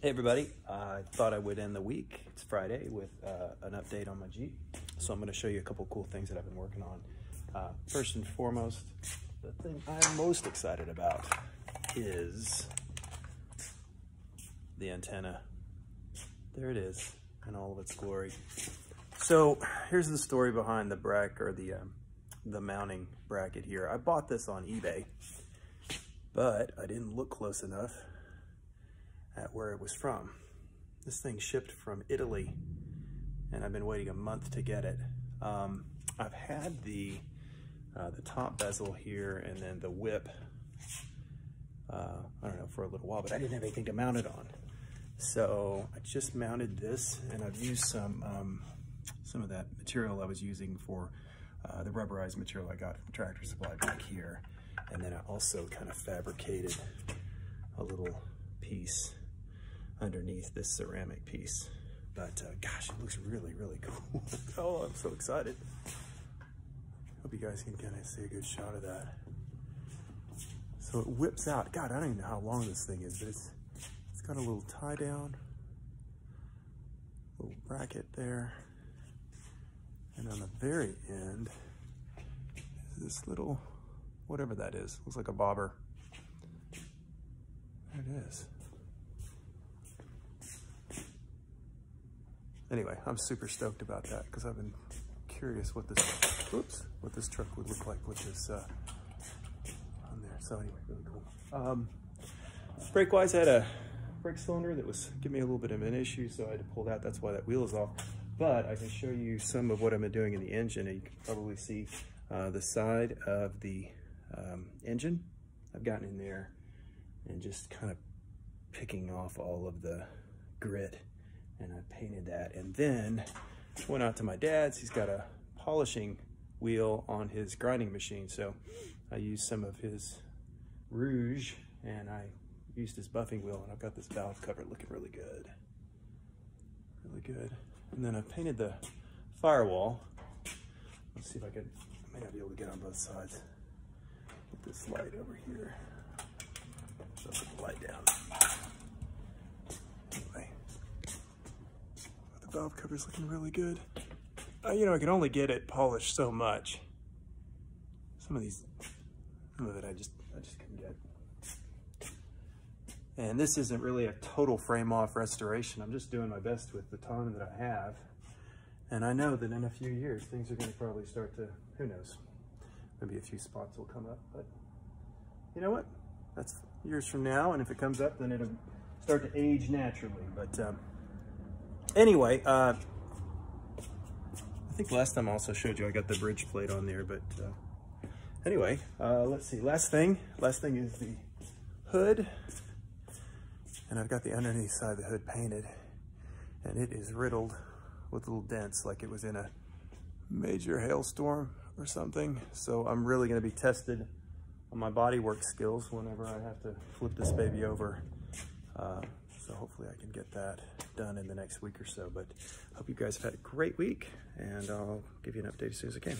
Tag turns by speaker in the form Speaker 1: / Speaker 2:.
Speaker 1: Hey everybody, I thought I would end the week, it's Friday, with an update on my Jeep. So I'm going to show you a couple cool things that I've been working on. First and foremost, the thing I'm most excited about is the antenna. There it is in all of its glory. So here's the story behind the bracket, or the mounting bracket here. I bought this on eBay, but I didn't look close enough at where it was from. This thing shipped from Italy, and I've been waiting a month to get it. I've had the top bezel here and then the whip, I don't know, for a little while, but I didn't have anything to mount it on. So I just mounted this, and I've used some of that material I was using for the rubberized material I got from Tractor Supply back here. And then I also kind of fabricated a little piece underneath this ceramic piece. But gosh, it looks really, really cool. Oh, I'm so excited. Hope you guys can kind of see a good shot of that. So it whips out. God, I don't even know how long this thing is, but it's got a little tie down, little bracket there. And on the very end is this little, whatever that is, looks like a bobber. There it is. Anyway, I'm super stoked about that because I've been curious what this truck would look like with this on there. So anyway, really cool. Brake-wise, I had a brake cylinder that was giving me a little bit of an issue, so I had to pull that. That's why that wheel is off. But I can show you some of what I've been doing in the engine, and you can probably see the side of the engine. I've gotten in there and just kind of picking off all of the grit, and I painted that. And then went out to my dad's. He's got a polishing wheel on his grinding machine, so I used some of his rouge and I used his buffing wheel, and I've got this valve cover looking really good. Really good. And then I painted the firewall. Let's see if I may not be able to get on both sides. Put this light over here. So I'll put the light down. Anyway, the valve cover's looking really good. You know, I can only get it polished so much. Some of it I just couldn't get. And this isn't really a total frame off restoration. I'm just doing my best with the time that I have. And I know that in a few years, things are gonna probably start to, who knows, maybe a few spots will come up, but you know what? That's years from now, and if it comes up, then it'll start to age naturally. But anyway, I think last time I also showed you I got the bridge plate on there, but anyway, let's see, last thing is the hood. And I've got the underneath side of the hood painted, and it is riddled with little dents like it was in a major hailstorm or something. So I'm really gonna be tested on my bodywork skills whenever I have to flip this baby over. So hopefully I can get that done in the next week or so. But hope you guys have had a great week, and I'll give you an update as soon as I can.